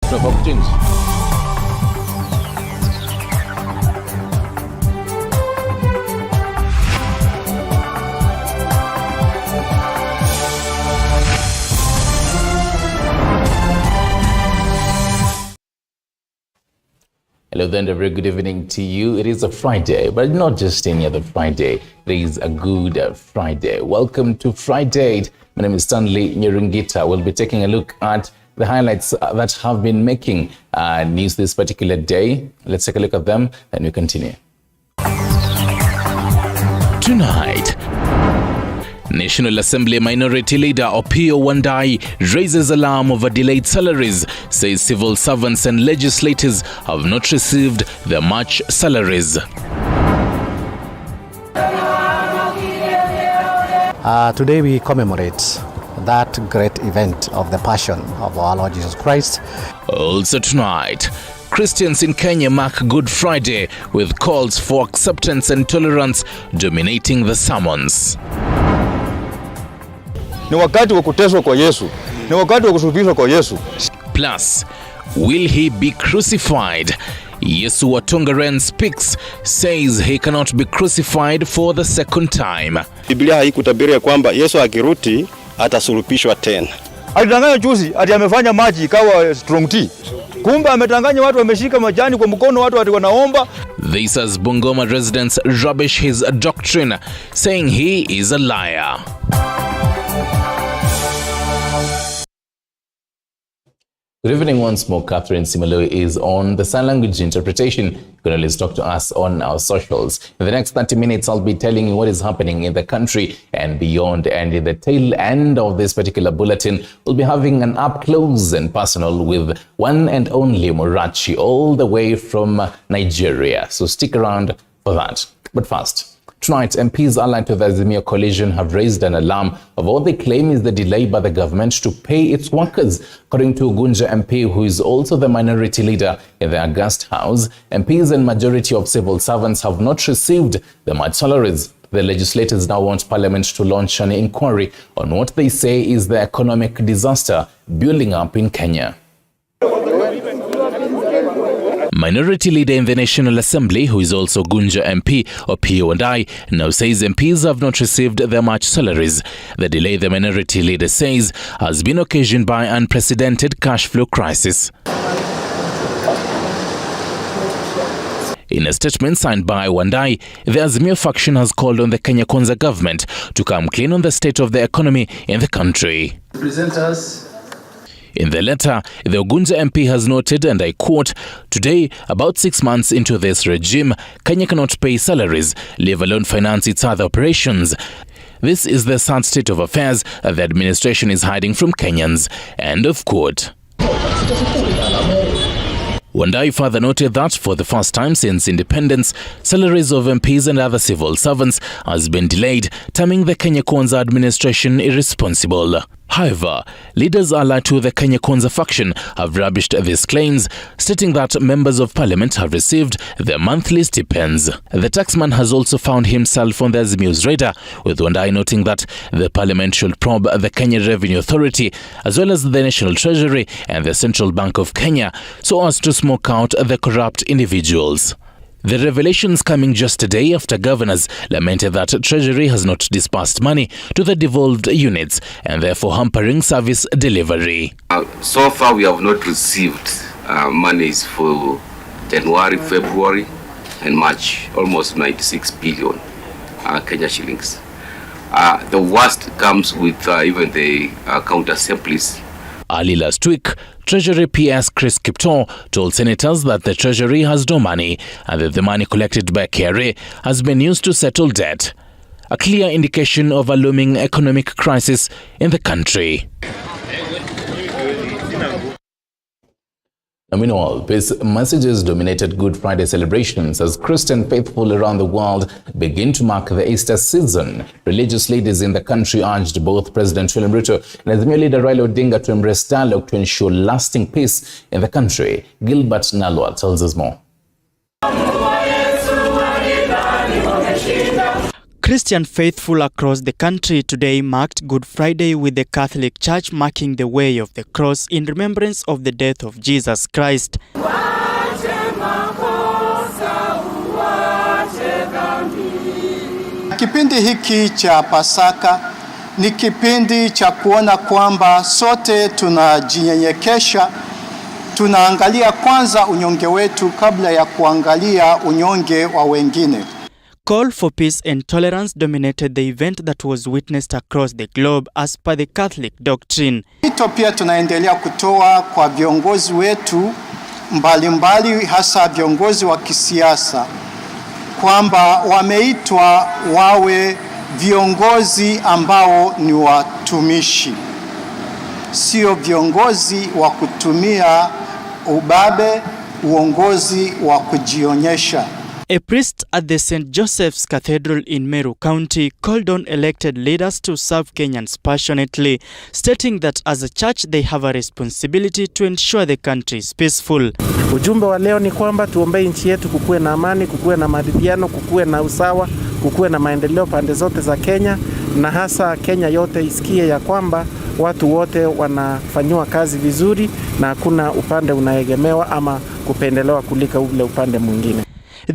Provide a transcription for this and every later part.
tunafaa kuchange. Hello then, a very good evening to you. It is a Friday, but not just any other Friday. It is a good Friday. Welcome to FriDate. My name is Stanley Nyerungita. We'll be taking a look at the highlights that have been making news this particular day. Let's take a look at them, then we continue. Tonight, National Assembly Minority Leader Opiyo Wandayi raises alarm over delayed salaries, says civil servants and legislators have not received their March salaries. Today we commemorate that great event of the Passion of our Lord Jesus Christ. Also tonight, Christians in Kenya mark Good Friday with calls for acceptance and tolerance dominating the sermons. Ni wakati wa kuteswa kwa Yesu. Ni wakati wa kusulubishwa kwa Yesu. Plus, will he be crucified? Yesu wa Tongaren speaks, says he cannot be crucified for the second time. Biblia haikutabiri kwamba Yesu akirudi atasulubishwa tena. Alidanganya juzi ati amefanya maji ikawa strong tea. Kumbe ametanganya watu wameshika majani kwa mkono, watu wanaomba. This as Bungoma residents rubbish his doctrine, saying he is a liar. Good evening once more. Catherine Simalo is on the sign language interpretation. You can always talk to us on our socials. In the next 30 minutes, I'll be telling you what is happening in the country and beyond. And in the tail end of this particular bulletin, we'll be having an up close and personal with one and only Morachi, all the way from Nigeria. So stick around for that. But first, tonight, MPs allied to the Azimio coalition have raised an alarm of what they claim is the delay by the government to pay its workers. According to Gunja MP, who is also the minority leader in the August House, MPs and majority of civil servants have not received the March salaries. The legislators now want Parliament to launch an inquiry on what they say is the economic disaster building up in Kenya. Minority leader in the National Assembly, who is also Gunja MP, Opiyo Wandayi, now says MPs have not received their March salaries. The delay, the minority leader says, has been occasioned by unprecedented cash flow crisis. In a statement signed by Wandayi, the Azimio faction has called on the Kenya Kwanza government to come clean on the state of the economy in the country. In the letter, the Ugunja MP has noted, and I quote, "Today, about 6 months into this regime, Kenya cannot pay salaries, leave alone finance its other operations. This is the sad state of affairs the administration is hiding from Kenyans." End of quote. Wandayi further noted that for the first time since independence, salaries of MPs and other civil servants has been delayed, terming the Kenya Kwanza administration irresponsible. However, leaders allied to the Kenya Kwanza faction have rubbished these claims, stating that members of parliament have received their monthly stipends. The taxman has also found himself on the Azimio's radar, with Wandayi noting that the parliament should probe the Kenya Revenue Authority, as well as the National Treasury and the Central Bank of Kenya, so as to smoke out the corrupt individuals. The revelations coming just a day after governors lamented that Treasury has not disbursed money to the devolved units and therefore hampering service delivery. So far we have not received monies for January, February and March, almost 96 billion Kenya shillings. The worst comes with even the counter assemblies. Early last week, Treasury PS Chris Kipto told senators that the Treasury has no money and that the money collected by KRA has been used to settle debt. A clear indication of a looming economic crisis in the country. Meanwhile, peace messages dominated Good Friday celebrations as Christian faithful around the world begin to mark the Easter season. Religious leaders in the country urged both President William Ruto and Azimio leader Raila Odinga to embrace dialogue to ensure lasting peace in the country. Gilbert Nalwa tells us more. Christian faithful across the country today marked Good Friday with the Catholic Church marking the way of the cross in remembrance of the death of Jesus Christ. Kipindi hiki cha Pasaka ni kipindi cha kuona kwamba sote tunajinyenyekesha, tunaangalia kwanza unyonge wetu kabla ya kuangalia unyonge wa wengine. Call for peace and tolerance dominated the event that was witnessed across the globe as per the Catholic doctrine. Hito pia tunaendelea kutoa kwa viongozi wetu mbalimbali, hasa viongozi wa kisiasa, kwamba wameitwa wawe viongozi ambao ni watumishi, sio viongozi wa kutumia ubabe, uongozi wa kujionyesha. A priest at the St. Joseph's Cathedral in Meru County called on elected leaders to serve Kenyans passionately, stating that as a church they have a responsibility to ensure the country is peaceful. Ujumbe wa leo ni kwamba tuombee nchi yetu kukuwe na amani, kukuwe na maridhiano, kukuwe na usawa, kukuwe na maendeleo pande zote za Kenya, na hasa Kenya yote isikie ya kwamba watu wote wanafanywa kazi vizuri na hakuna upande unaegemewa ama kupendelewa kulika ule upande mwingine.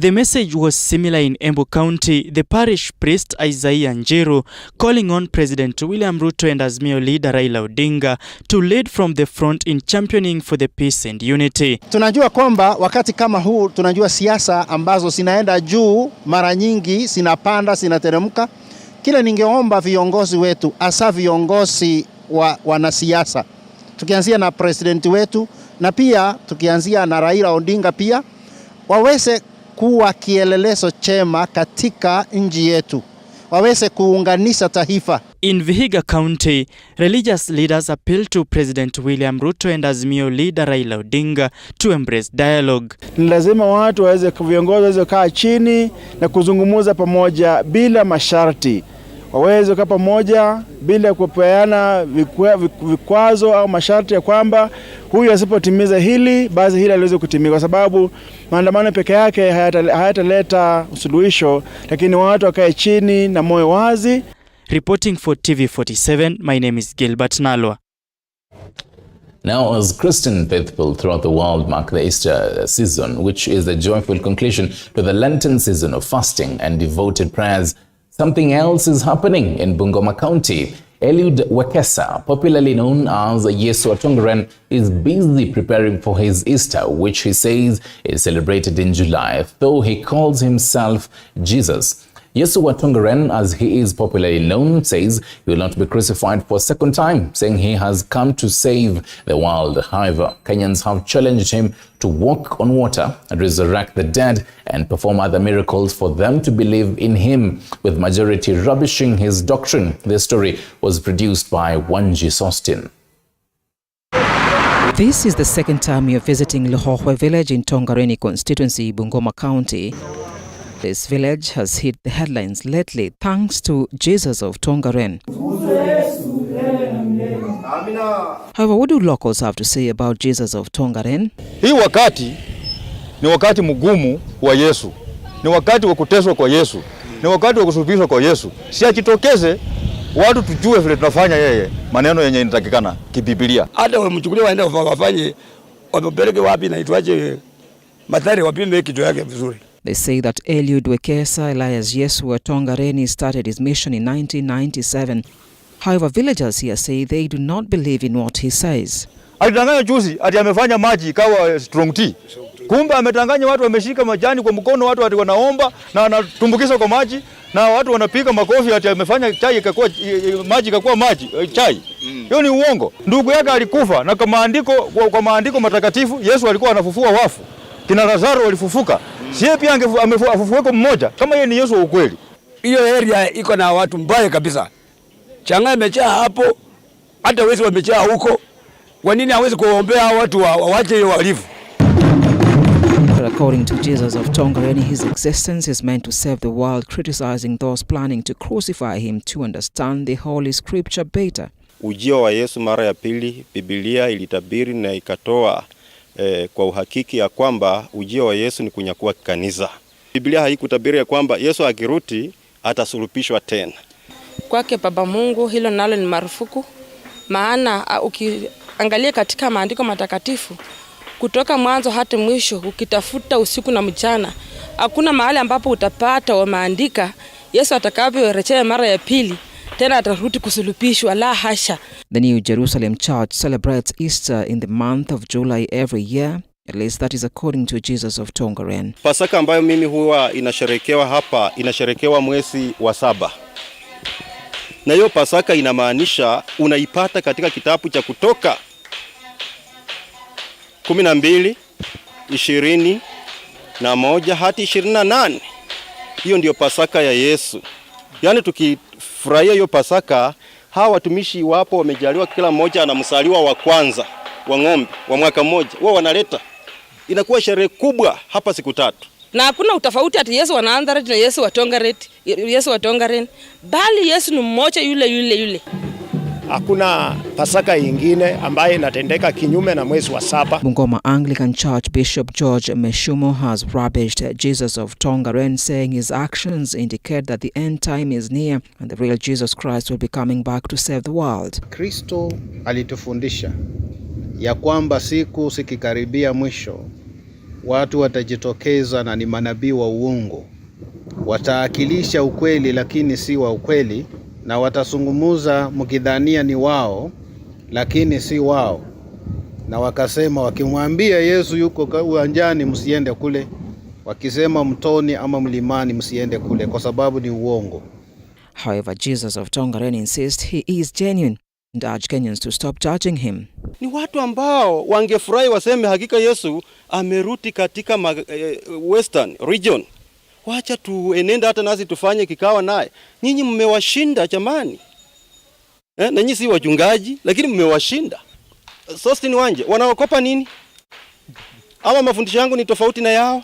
The message was similar in Embu County, the parish priest Isaiah Njiru calling on President William Ruto and Azimio leader Raila Odinga to lead from the front in championing for the peace and unity. Tunajua kwamba wakati kama huu tunajua siasa ambazo zinaenda juu mara nyingi zinapanda zinateremka. Kile ningeomba viongozi wetu, hasa viongozi wa wanasiasa, tukianzia na president wetu na pia tukianzia na Raila Odinga pia, waweze kuwa kielelezo chema katika nchi yetu, waweze kuunganisha taifa. In Vihiga County, religious leaders appealed to President William Ruto and Azimio leader Raila Odinga to embrace dialogue. Ni lazima watu viongozi waweze kaa chini na kuzungumza pamoja bila masharti. Waweze kukaa pamoja bila kupeana vikwazo au masharti ya kwamba huyu asipotimiza hili basi hili aliweze kutimika, kwa sababu maandamano peke yake hayataleta suluhisho, lakini watu wakae chini na moyo wazi. Reporting for TV47, my name is Gilbert Nalwa. Now, as Christian faithful throughout the world mark the Easter season, which is the joyful conclusion to the Lenten season of fasting and devoted prayers, something else is happening in Bungoma County. Eliud Wekesa, popularly known as Yesu wa Tongaren, is busy preparing for his Easter, which he says is celebrated in July, though he calls himself Jesus. Yesu wa Tongaren, as he is popularly known, says he will not be crucified for a second time, saying he has come to save the world. However, Kenyans have challenged him to walk on water and resurrect the dead and perform other miracles for them to believe in him, with majority rubbishing his doctrine. This story was produced by Wanji Sostin. This is the second time you're visiting Lohohwe village in Tongareni constituency, Bungoma County. This village has hit the headlines lately thanks to Jesus of Tongaren. However, what do locals have to say about Jesus of Tongaren? Hii wakati ni wakati mgumu wa Yesu. Ni wakati wa kuteswa kwa Yesu. Ni wakati wa kusulubishwa kwa Yesu. Si akitokeze watu tujue vile tunafanya yeye maneno yenye inatakikana kibiblia. Hata wamchukulie waende wafanye wapeleke wapi na itwaje Mathare wapime kichwa yake vizuri. They say that Eliud Wekesa Elias Yesu wa Tongareni started his mission in 1997. However, villagers here say they do not believe in what he says. Alidanganya juzi ati amefanya maji ikawa strong tea. Kumbe ametanganya watu wameshika majani kwa mkono, watu ati wanaomba na anatumbukiza kwa maji na watu wanapiga makofi ati amefanya chai ikakuwa maji ikakuwa maji chai. Hiyo ni uongo. Ndugu yake alikufa na kwa maandiko matakatifu Yesu alikuwa anafufua wafu. Kina Lazaro walifufuka. Sie pia afufueko mmoja kama yeye ni Yesu wa ukweli. Hiyo area iko na watu mbaya kabisa. Changa imejaa hapo, hata wezi wamejaa huko. Kwa nini hawezi kuombea watu waache hiyo walivu? According to Jesus of Tongareni, his existence is meant to save the world, criticizing those planning to crucify him to understand the Holy Scripture better. Ujio wa Yesu mara ya pili, Biblia ilitabiri na ikatoa kwa uhakiki ya kwamba ujio wa Yesu ni kunyakua kanisa. Biblia haikutabiri ya kwamba Yesu akirudi atasulubishwa tena. Kwake Baba Mungu hilo nalo ni marufuku, maana ukiangalia katika maandiko matakatifu kutoka mwanzo hadi mwisho, ukitafuta usiku na mchana, hakuna mahali ambapo utapata wameandika Yesu atakaporejea mara ya pili tena atarudi kusulubishwa. La hasha. The New Jerusalem Church celebrates Easter in the month of July every year. At least that is according to Jesus of Tongaren. Pasaka ambayo mimi huwa inasherekewa hapa, inasherekewa mwezi wa 7. Na hiyo Pasaka inamaanisha unaipata katika kitabu cha Kutoka 12, 21 hadi 28. Hiyo ndio Pasaka ya Yesu. Yaani tukifurahia hiyo Pasaka, hawa watumishi wapo wamejaliwa kila mmoja anamsaliwa wa kwanza wa ng'ombe wa mwaka mmoja. Wao wanaleta. Inakuwa sherehe kubwa hapa siku 3. Na hakuna utofauti ati Yesu wa Nazareth na Yesu wa Tongaren, bali Yesu ni mmoja yule. Hakuna Pasaka nyingine ambayo inatendeka kinyume na mwezi wa 7. Bungoma Anglican Church Bishop George Meshumo has rubbished Jesus of Tongaren, saying his actions indicate that the end time is near and the real Jesus Christ will be coming back to save the world. Kristo alitufundisha ya kwamba siku zikikaribia mwisho, watu watajitokeza na ni manabii wa uongo. Wataakilisha ukweli lakini si wa ukweli, na watasungumuza mkidhania ni wao lakini si wao. Na wakasema wakimwambia Yesu yuko uwanjani msiende kule, wakisema mtoni ama mlimani msiende kule, kwa sababu ni uongo. However, Jesus of Tongaren insists he is genuine and urge Kenyans to stop judging him. Ni watu ambao wangefurahi waseme hakika Yesu amerudi katika Western region. Wacha tuenenda hata nasi tufanye kikawa naye. Nyinyi mmewashinda jamani. Na nyinyi si wachungaji lakini mmewashinda. Sostini wanje wanaokopa nini? Ama mafundisho yangu ni tofauti na yao?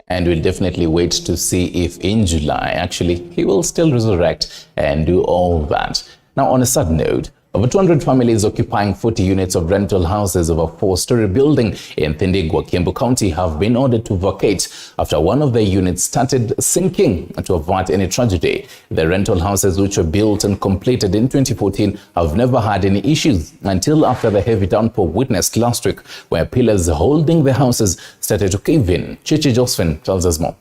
And we'll definitely wait to see if in July actually he will still resurrect and do all that. Now, on a sad note, over 200 families occupying 40 units of rental houses of a 4-story building in Thindigwa, Kiambu County have been ordered to vacate after one of their units started sinking. To avert any tragedy, the rental houses, which were built and completed in 2014, have never had any issues until after the heavy downpour witnessed last week, where pillars holding the houses started to cave in. Chichi Josephine tells us more.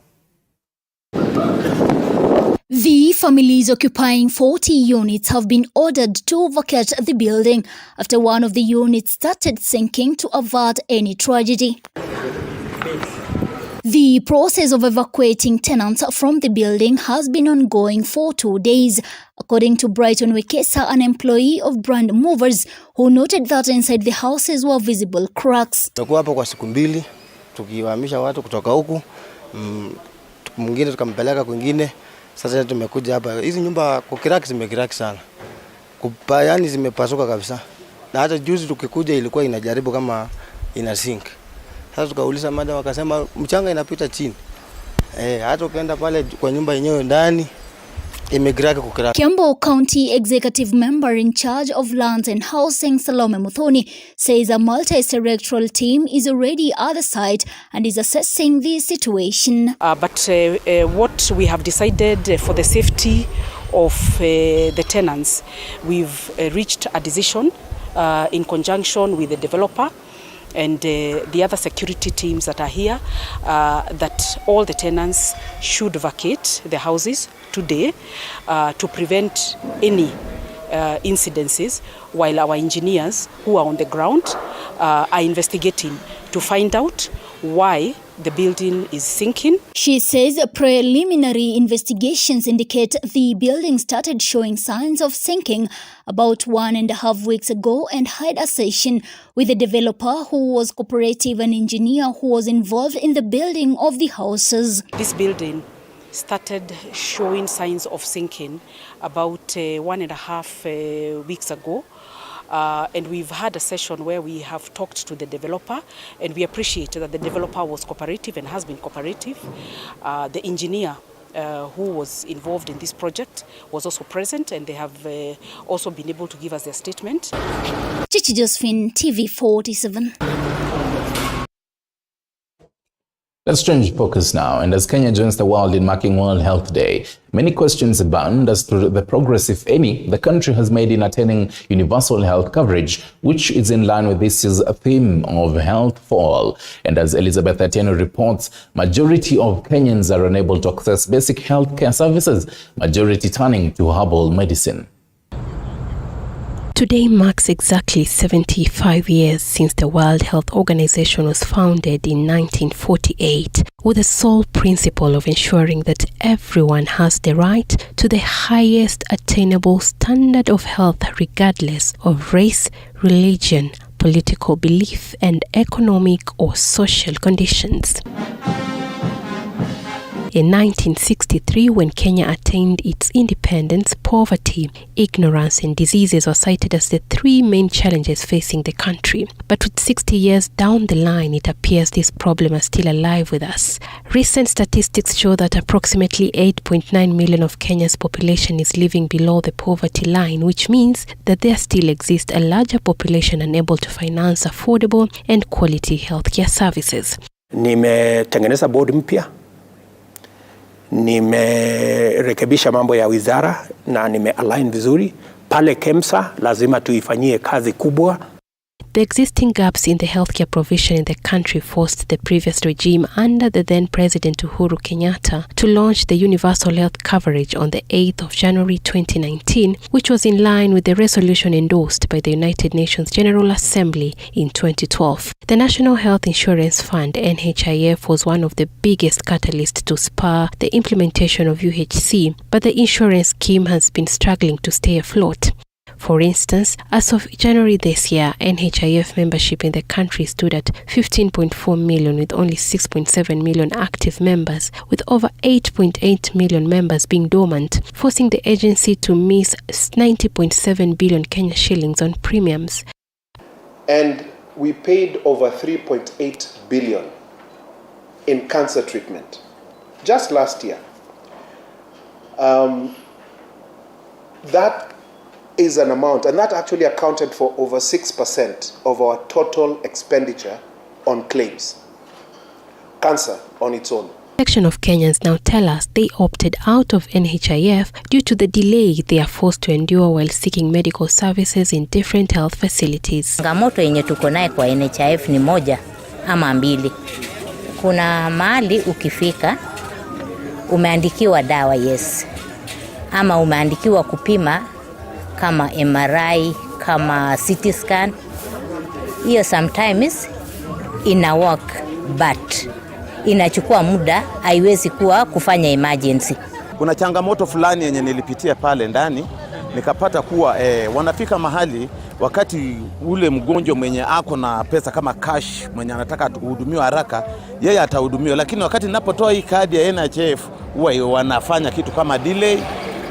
The families occupying 40 units have been ordered to vacate the building after one of the units started sinking to avert any tragedy. The process of evacuating tenants from the building has been ongoing for 2 days, according to Brighton Wekesa, an employee of Brand Movers, who noted that inside the houses were visible cracks. Tuko hapo kwa siku 2 tukiwahamisha watu kutoka huku, mwingine tukampeleka kwingine. Sasa tumekuja hapa. Hizi nyumba kukiraki zimekiraki sana. Yani zimepasuka kabisa. Na hata juzi tukikuja ilikuwa inajaribu kama ina sink. Sasa tukauliza madam wakasema mchanga inapita chini. Hata ukienda pale kwa nyumba yenyewe ndani imekiraki kukiraki. Kiambu County Executive Member in charge of Lands and Housing, Salome Muthoni, says a multi-sectoral team is already at the site and is assessing the situation. But what we have decided for the safety of the tenants, we've reached a decision in conjunction with the developer and the other security teams that are here, that all the tenants should vacate the houses today to prevent any incidences, while our engineers who are on the ground are investigating to find out why the building is sinking. She says preliminary investigations indicate the building started showing signs of sinking about 1.5 weeks ago and had a session with the developer, who was cooperative, and engineer who was involved in the building of the houses. This building started showing signs of sinking about 1.5 weeks ago. And we've had a session where we have talked to the developer, and we appreciate that the developer was cooperative and has been cooperative. The engineer who was involved in this project was also present, and they have also been able to give us their statement. Chichi Josephine, TV 47. Let's change focus now. And as Kenya joins the world in marking World Health Day, many questions abound as to the progress, if any, the country has made in attaining universal health coverage, which is in line with this year's theme of health for all. And as Elizabeth Atieno reports, majority of Kenyans are unable to access basic health care services, majority turning to herbal medicine. Today marks exactly 75 years since the World Health Organization was founded in 1948, with the sole principle of ensuring that everyone has the right to the highest attainable standard of health regardless of race, religion, political belief, and economic or social conditions. In 1963, when Kenya attained its independence, poverty, ignorance, and diseases were cited as the three main challenges facing the country. But with 60 years down the line, it appears this problem is still alive with us. Recent statistics show that approximately 8.9 million of Kenya's population is living below the poverty line, which means that there still exists a larger population unable to finance affordable and quality healthcare services. Nimetengeneza board mpya. Nimerekebisha mambo ya wizara na nime-align vizuri. Pale KEMSA lazima tuifanyie kazi kubwa. The existing gaps in the healthcare provision in the country forced the previous regime under the then President Uhuru Kenyatta to launch the universal health coverage on the 8th of January 2019, which was in line with the resolution endorsed by the United Nations General Assembly in 2012. The National Health Insurance Fund, NHIF, was one of the biggest catalysts to spur the implementation of UHC, but the insurance scheme has been struggling to stay afloat. For instance, as of January this year, NHIF membership in the country stood at 15.4 million with only 6.7 million active members, with over 8.8 million members being dormant, forcing the agency to miss 90.7 billion Kenya shillings on premiums. And we paid over 3.8 billion in cancer treatment just last year. That is an amount, and that actually accounted for over 6% of our total expenditure on claims. Cancer on its own. A section of Kenyans now tell us they opted out of NHIF due to the delay they are forced to endure while seeking medical services in different health facilities. Changamoto yenye tuko naye kwa NHIF ni moja ama mbili. Kuna mahali ukifika umeandikiwa dawa, yes, ama umeandikiwa kupima kama MRI, kama CT scan. Hiyo sometimes ina work, but inachukua muda, haiwezi kuwa kufanya emergency. Kuna changamoto fulani yenye nilipitia pale ndani, nikapata kuwa wanafika mahali wakati ule mgonjwa mwenye ako na pesa kama cash, mwenye anataka kuhudumiwa haraka, yeye atahudumiwa, lakini wakati ninapotoa hii kadi ya NHIF huwa wanafanya kitu kama delay,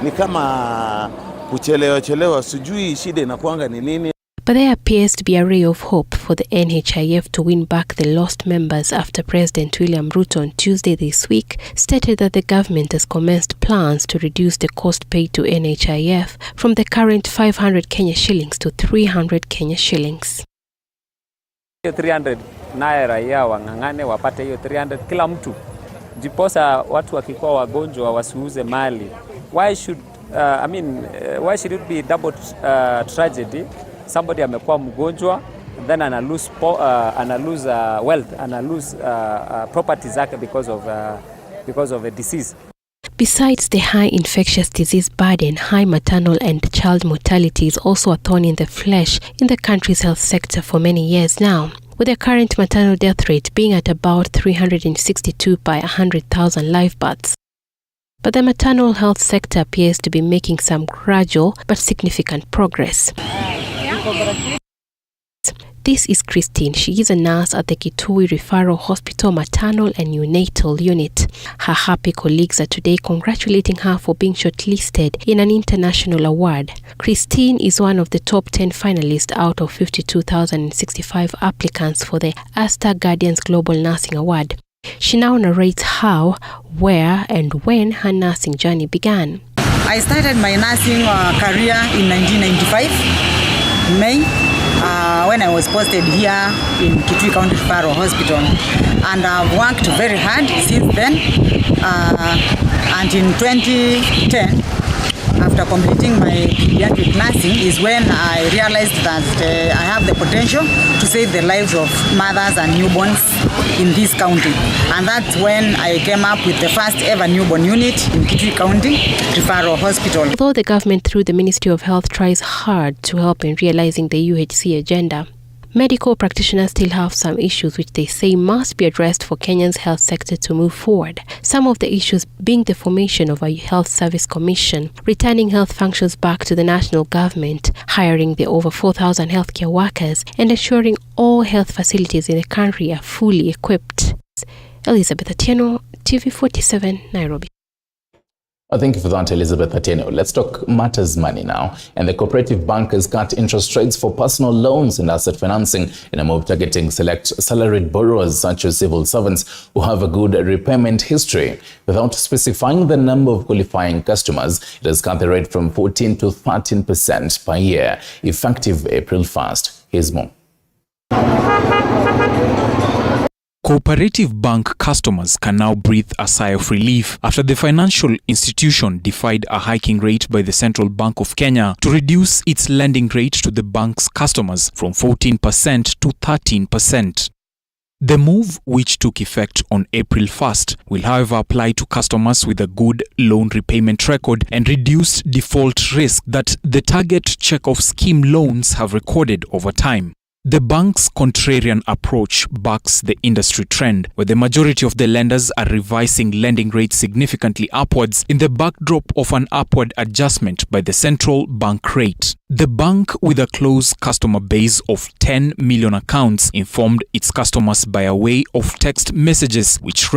ni kama kuchelewa, sijui shida inakuanga ni nini. But there appears to be a ray of hope for the NHIF to win back the lost members after President William Ruto on Tuesday this week stated that the government has commenced plans to reduce the cost paid to NHIF from the current 500 Kenya shillings to 300 Kenya shillings. 300 naye raia wang'ang'ane wapate hiyo 300 kila mtu. Jiposa watu wakikuwa wagonjwa wasiuze mali. Why should it be double tragedy? Somebody amekuwa mgonjwa, then ana lose wealth, ana lose property zake because of a disease. Besides the high infectious disease burden, high maternal and child mortality is also a thorn in the flesh in the country's health sector for many years now, with the current maternal death rate being at about 362 per 100,000 live births. But the maternal health sector appears to be making some gradual but significant progress. This is Christine. She is a nurse at the Kitui Referral Hospital Maternal and Neonatal Unit. Her happy colleagues are today congratulating her for being shortlisted in an international award. Christine is one of the top 10 finalists out of 52,065 applicants for the Asta Guardians Global Nursing Award. She now narrates how, where, and when her nursing journey began. I started my nursing career in 1995, May. when I was posted here in Kitui County Referral Hospital, and I've worked very hard since then. And in 2010, after completing my pediatric nursing, is when I realized that I have the potential to save the lives of mothers and newborns in this county. And that's when I came up with the first ever newborn unit in Kitui County Referral Hospital. Although the government through the Ministry of Health tries hard to help in realizing the UHC agenda, medical practitioners still have some issues which they say must be addressed for Kenya's health sector to move forward. Some of the issues being the formation of a health service commission, returning health functions back to the national government, hiring the over 4,000 healthcare workers, and ensuring all health facilities in the country are fully equipped. Elizabeth Atieno, TV47, Nairobi. Thank you for that, Elizabeth Atieno. Let's talk matters money now. And the cooperative bank has cut interest rates for personal loans and asset financing in a move targeting select salaried borrowers such as civil servants who have a good repayment history. Without specifying the number of qualifying customers, it has cut the rate from 14 to 13% per year, effective April 1st. Here's more. Cooperative bank customers can now breathe a sigh of relief after the financial institution defied a hiking rate by the Central Bank of Kenya to reduce its lending rate to the bank's customers from 14% to 13%. The move, which took effect on April 1st, will however apply to customers with a good loan repayment record and reduced default risk that the target check-off scheme loans have recorded over time. The bank's contrarian approach backs the industry trend, where the majority of the lenders are revising lending rates significantly upwards in the backdrop of an upward adjustment by the central bank rate. The bank, with a close customer base of 10 million accounts, informed its customers by a way of text messages which read